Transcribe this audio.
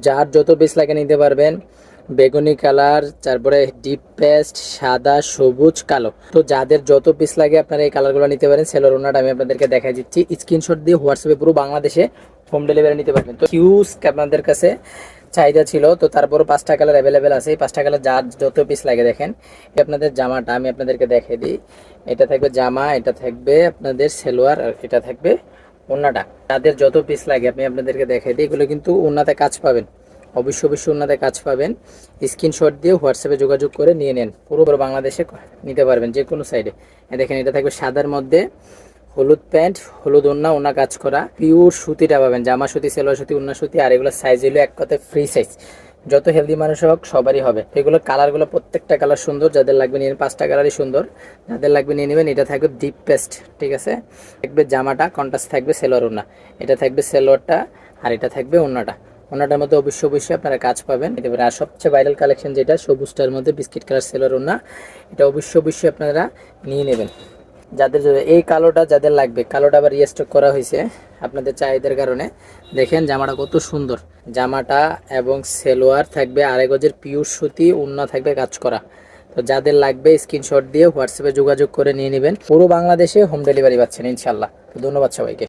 যার যত পিস লাগে নিতে পারবেন। বেগুনি কালার, তারপরে ডিপ পেস্ট, সাদা, সবুজ, কালো। তো যাদের যত পিস লাগে আপনারা এই কালারগুলো নিতে পারেন। সেলোর ওনাটা আমি আপনাদেরকে দেখাই দিচ্ছি। স্ক্রিনশট দিয়ে হোয়াটসঅ্যাপে পুরো বাংলাদেশে হোম ডেলিভারি নিতে পারবেন। তো হিউজ আপনাদের কাছে চাহিদা ছিল, তো তারপরও 5টা কালার অ্যাভেলেবেল আছে। এই 5টা কালার যার যত পিস লাগে দেখেন। আপনাদের জামাটা আমি আপনাদেরকে দেখিয়ে দিই। এটা থাকবে জামা, এটা থাকবে আপনাদের সেলোয়ার, আর এটা থাকবে ওন্নাটা। যাদের যত পিস লাগে আমি আপনাদেরকে দেখাই দিই। এগুলো কিন্তু ওন্নাতে কাজ পাবেন, অবশ্যই ওন্নাতে কাজ পাবেন। স্ক্রিনশট দিয়ে হোয়াটসঅ্যাপে যোগাযোগ করে নিয়ে নেন। পুরো বাংলাদেশে নিতে পারবেন, যে কোনো সাইডে। দেখেন এটা থাকবে সাদার মধ্যে, হলুদ প্যান্ট, হলুদ ওন্না, ওন্না কাজ করা, পিওর সুতিটা পাবেন। জামা সুতি, সেলোয়ার সুতি, ওন্না সুতি। আর এগুলো সাইজ হলো এক কথায় ফ্রি সাইজ, যত হেলদি মানুষ হোক সবারই হবে। এগুলো কালারগুলো প্রত্যেকটা কালার সুন্দর, যাদের লাগবে নিয়ে 5টা কালারই সুন্দর, যাদের লাগবে নিয়ে নেবেন। এটা থাকবে ডিপ পেস্ট, ঠিক আছে। থাকবে জামাটা কন্ট্রাস্ট থাকবে, সেলোয়ার ওন্না। এটা থাকবে সেলোয়ারটা, আর এটা থাকবে ওন্নাটা। ওন্নাটার মধ্যে অবশ্যই আপনারা কাজ পাবেন। আর সবচেয়ে ভাইরাল কালেকশন যেটা সবুজটার মধ্যে বিস্কিট কালার সেলোয়ার ওন্না, এটা অবশ্যই আপনারা নিয়ে নেবেন। যাদের এই কালোটা যাদের লাগবে, কালোটা আবার রিস্টক করা হয়েছে আপনাদের চাহিদার কারণে। দেখেন জামাটা কত সুন্দর, জামাটা এবং সেলোয়ার থাকবে আড়াই গজের পিওর সুতি, ওন্না থাকবে কাজ করা। তো যাদের লাগবে স্ক্রিনশট দিয়ে হোয়াটসঅ্যাপে যোগাযোগ করে নিয়ে নেবেন। পুরো বাংলাদেশে হোম ডেলিভারি পাচ্ছেন ইনশাল্লাহ। তো ধন্যবাদ সবাইকে।